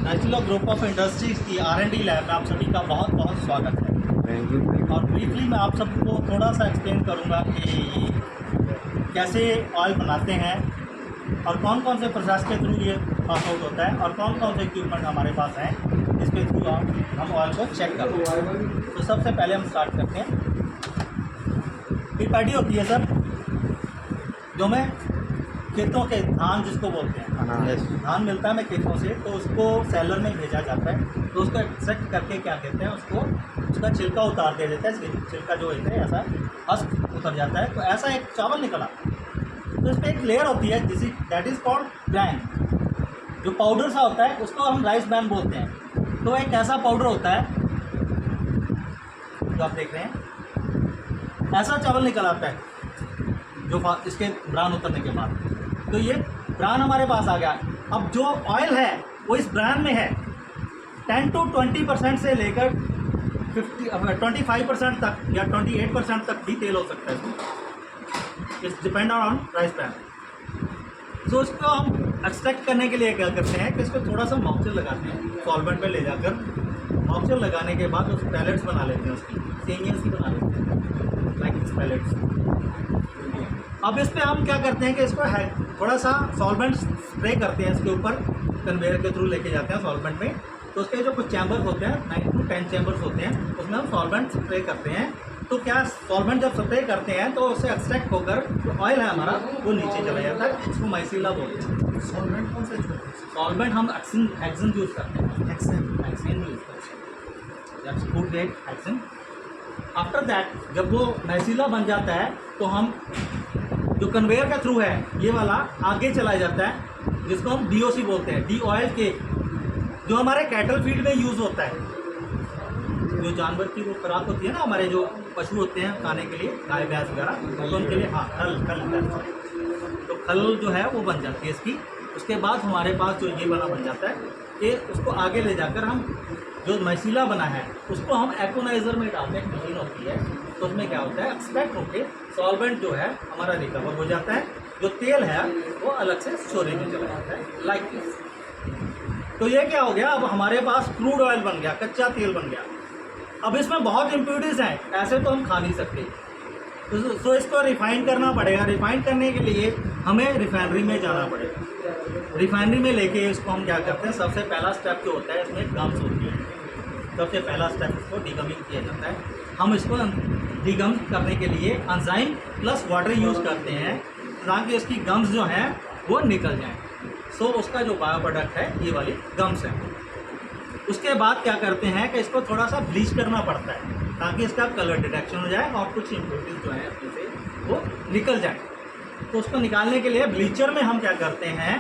नाइसिलो group of industries की R&D lab में आप सभी का बहुत बहुत स्वागत है। और ब्रीफली मैं आप सबको थोड़ा सा एक्सप्लेन करूँगा कि कैसे ऑयल बनाते हैं और कौन कौन से प्रोसेस के थ्रू ये पास आउट होता है और कौन कौन से इक्विपमेंट हमारे पास हैं जिसके थ्रू हम ऑयल को चेक करते हैं। तो सबसे पहले हम स्टार्ट करते हैं। ये पैडी होती है सर, जो मैं खेतों के धान जिसको बोलते हैं, धान मिलता है हमें खेतों से, तो उसको सेलर में भेजा जाता है। तो उसको एक्सट्रैक्ट करके क्या कहते हैं, उसको उसका छिलका उतार दे देता है। छिलका जो होता है ऐसा हस्क उतर जाता है, तो ऐसा एक चावल निकला। तो इस पर एक लेयर होती है जिस दैट इज़ कॉल्ड ब्रैन। जो पाउडर सा होता है उसको हम राइस ब्रैन बोलते हैं। तो एक ऐसा पाउडर होता है जो आप देख रहे हैं, ऐसा चावल निकल आता है जो इसके ब्रान उतरने के बाद। तो ये ब्रान हमारे पास आ गया। अब जो ऑयल है वो इस ब्रान में है। 10 to 20% से लेकर 25% तक या 28% तक भी तेल हो सकता है। It's depend on rice bran. तो इसको हम एक्सट्रैक्ट करने के लिए क्या करते हैं कि इसको थोड़ा सा मॉक्चर लगाते हैं सॉल्वेंट पे ले जाकर। मॉक्चर लगाने के बाद उस पैलेट्स बना लेते हैं, उसकी सेमियंस की बना लेते हैं, लाइक दिस पैलेट्स। अब इस पर हम क्या करते हैं कि इसको थोड़ा सा सॉल्वेंट स्प्रे करते हैं इसके ऊपर, कन्वेयर के थ्रू लेके जाते हैं सॉल्वेंट में। तो उसके जो कुछ चैम्बर्स होते हैं, 9 to 10 चैम्बर्स होते हैं, उसमें हम सॉल्वेंट स्प्रे करते हैं। तो क्या सॉल्वेंट जब स्प्रे करते हैं तो उससे एक्सट्रैक्ट होकर जो ऑयल है हमारा वो नीचे चला जाता है। इसको माइसिला बोलते हैं। सॉल्वेंट कौन सा? सॉल्वेंट हम हेक्सेन यूज़ करते हैं। हेक्सेन यूज़ करते हैं, food grade hexane. After that जब वो माइसिला बन जाता है तो हम जो कन्वेयर का थ्रू है ये वाला आगे चला जाता है, जिसको हम DOC बोलते हैं, डी ऑयल केक, जो हमारे कैटल फीड में यूज़ होता है। जो जानवर की वो खुराक होती है ना, हमारे जो पशु होते हैं खाने के लिए, गाय भैंस वगैरह, तो उनके लिए खल तो खल जो है वो बन जाती है इसकी। उसके बाद हमारे पास जो ये वाला बन जाता है, ये उसको आगे ले जाकर हम जो मैसिला बना है उसको हम एकोनाइजर में डालते हैं। मशीन होती है, तो उसमें क्या होता है, एक्सट्रैक्ट होके सॉल्वेंट जो है हमारा रिकवर हो जाता है। जो तेल है वो अलग से स्टोरेज में चला जाता है, लाइक दिस। तो ये क्या हो गया, अब हमारे पास क्रूड ऑयल बन गया, कच्चा तेल बन गया। अब इसमें बहुत इम्प्योरिटीज़ हैं, ऐसे तो हम खा नहीं सकते। तो इसको रिफाइन करना पड़ेगा। रिफाइन करने के लिए हमें रिफाइनरी में जाना पड़ेगा। रिफाइनरी में लेके इसको हम क्या करते हैं, सबसे पहला स्टेप जो होता है इसमें गम्स होती है। सबसे पहला स्टेप इसको डीगमिंग किया जाता है। हम इसको डीगम करने के लिए एंजाइम प्लस वाटर यूज़ करते हैं ताकि इसकी गम्स जो हैं वो निकल जाएं। सो उसका जो बायो प्रोडक्ट है ये वाली गम्स है। उसके बाद क्या करते हैं कि इसको थोड़ा सा ब्लीच करना पड़ता है ताकि इसका कलर डिटेक्शन हो जाए और कुछ इम्प्योरिटीज जो है उससे वो निकल जाए। तो उसको निकालने के लिए ब्लीचर में हम क्या करते हैं,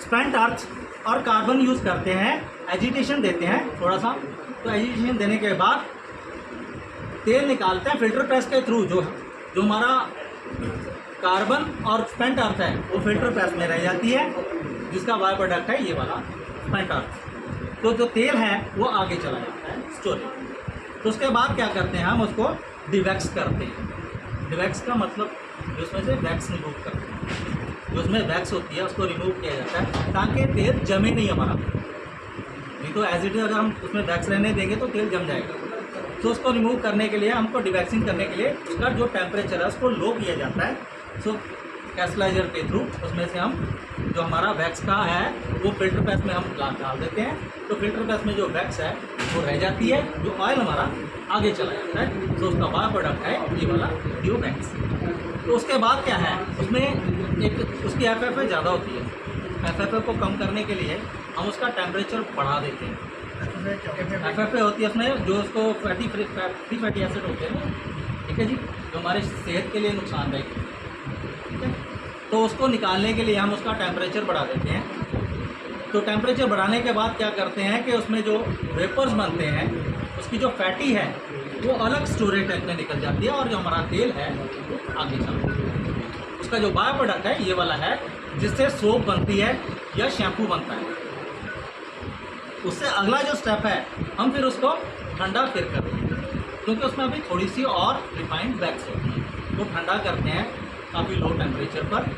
स्पेंट अर्थ और कार्बन यूज़ करते हैं, एजिटेशन देते हैं थोड़ा सा। तो एजिटेशन देने के बाद तेल निकालते हैं फिल्टर प्रेस के थ्रू। जो हमारा कार्बन और स्पेंट अर्थ है वो फिल्टर प्रेस में रह जाती है, जिसका बाय प्रोडक्ट है ये वाला स्पेंट अर्थ। तो जो तेल है वो आगे चला जाता है स्टोरेज। तो उसके बाद क्या करते हैं, हम उसको डिवैक्स करते हैं। डिवैक्स का मतलब उसमें से वैक्स रिमूव करते हैं। जो उसमें वैक्स होती है उसको रिमूव किया जाता है ताकि तेल जमे नहीं हमारा। नहीं तो एज इट इज अगर हम उसमें वैक्स रहने देंगे तो तेल जम जाएगा। तो उसको रिमूव करने के लिए, हमको डिवैक्सिंग करने के लिए उसका जो टेम्परेचर है उसको लो किया जाता है। सो कैस्टलाइजर के थ्रू उसमें से हम जो हमारा वैक्स का है वो फिल्टर प्रेस में हम डाल देते हैं। तो फिल्टर प्रेस में जो वैक्स है वो रह जाती है, जो ऑयल हमारा आगे चला जाता है। तो उसका बायो प्रोडक्ट है ये वाला ड्यू वैक्स। तो उसके बाद क्या है, उसमें एक उसकी FFA ज़्यादा होती है। FFA को कम करने के लिए हम उसका टेम्परेचर बढ़ा देते हैं। FFA होती है उसमें जो उसको फ्री फैटी एसिड होते हैं, ठीक है जी, जो हमारे सेहत के लिए नुकसानदायक है, ठीक है। तो उसको निकालने के लिए हम उसका टेम्परेचर बढ़ा देते हैं। तो टेम्परेचर बढ़ाने के बाद क्या करते हैं कि उसमें जो वेपर्स बनते हैं उसकी जो फैटी है वो अलग स्टोरेज टैंक में निकल जाती है और जो हमारा तेल है वो आगे चलता है। उसका जो बायो प्रोडक्ट है ये वाला है, जिससे सोप बनती है या शैम्पू बनता है। उससे अगला जो स्टेप है, हम फिर उसको ठंडा फिर करते हैं, क्योंकि उसमें अभी थोड़ी सी और रिफाइंड वैक्स होती है। वो ठंडा करते हैं काफ़ी लो टेम्परेचर पर।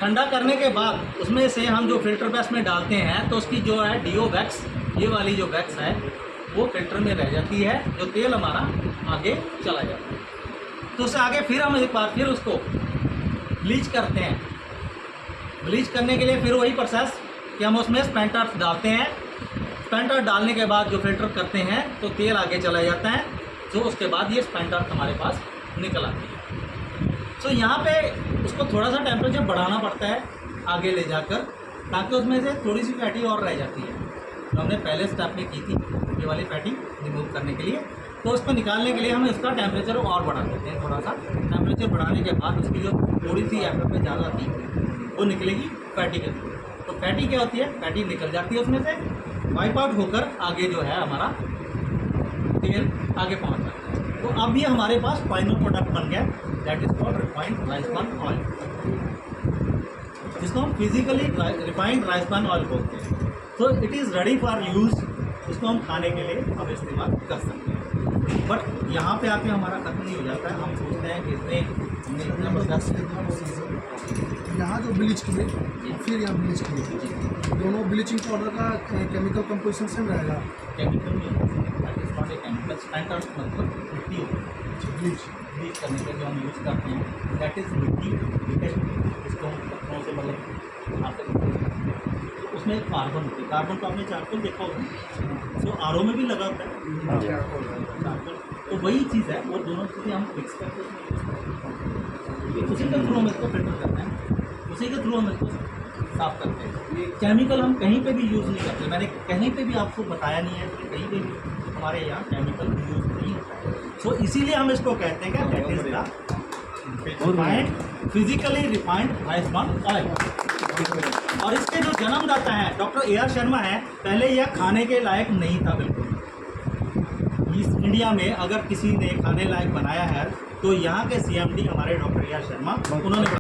ठंडा करने के बाद उसमें से हम जो फिल्टर प्रेस में डालते हैं तो उसकी जो है डीओ वैक्स, ये वाली जो वैक्स है वो फिल्टर में रह जाती है, जो तेल हमारा आगे चला जाता है। तो उससे आगे फिर हम एक बार फिर उसको ब्लीच करते हैं। ब्लीच करने के लिए फिर वही प्रोसेस कि हम उसमें स्पेंटर डालते हैं। स्पेंटर डालने के बाद जो फिल्टर करते हैं तो तेल आगे चला जाता है, तो उसके बाद ये स्पेंटर हमारे पास निकल आती है। तो यहाँ पे उसको थोड़ा सा टेम्परेचर बढ़ाना पड़ता है आगे ले जाकर, ताकि उसमें से थोड़ी सी फैटी और रह जाती है जो हमने पहले स्टेप में की थी, ये वाली फैटी रिमूव करने के लिए। तो उसको निकालने के लिए हम इसका टेम्परेचर और बढ़ा देते हैं। थोड़ा सा टेम्परेचर बढ़ाने के बाद उसकी जो थोड़ी सी एफ में ज़्यादा थी वो निकलेगी फैटी के थ्रू। तो फैटी क्या होती है, फैटी निकल जाती है उसमें से, वाइप आउट होकर आगे जो है हमारा तेल आगे पहुँच जाता है। तो अब ये हमारे पास फाइनल प्रोडक्ट बन गया, that is called refined rice bran oil, जिसको हम physically refined rice bran oil बोलते हैं। तो it is ready for use, इसको हम खाने के लिए अब इस्तेमाल कर सकते हैं। बट यहाँ पे आके हमारा खत्म नहीं हो जाता है। हम सोचते हैं कि हमने इतना बर्दाश्त यहाँ जो ब्लीच किए फिर यहाँ ब्लीच किए, दोनों ब्लीचिंग पाउडर का केमिकल कंपोजिशन सेम रहेगा। केमिकल केमिकल स्पेंटर मतलब मिट्टी होती है, ब्लीच करने के जो हम यूज़ करते हैं दैट इज़ मिट्टी, जिसको हम पत्थरों से मतलब हाथ से उसमें एक कार्बन होती है। कार्बन को आपने चारकोल देखा होगा, तो आरओ में भी लगा होता है चारकोल, तो वही चीज़ है। वो दोनों चीज़ें हम मिक्स करके उसी के थ्रू हम इसको फिल्टर करते हैं, उसी के थ्रू हम इसको साफ करते हैं। केमिकल हम कहीं पे भी यूज़ नहीं करते। मैंने कहीं पे भी आपको बताया नहीं है कि कहीं पे भी हमारे यहाँ केमिकल यूज़ नहीं होता है। सो इसीलिए हम इसको कहते हैं कि that is the refined, physically refined rice bran oil. और इसके जो जन्मदाता हैं डॉक्टर AR शर्मा है, पहले यह खाने के लायक नहीं था बिल्कुल। इस इंडिया में अगर किसी ने खाने लायक बनाया है तो यहाँ के CMD हमारे डॉक्टर AR शर्मा, उन्होंने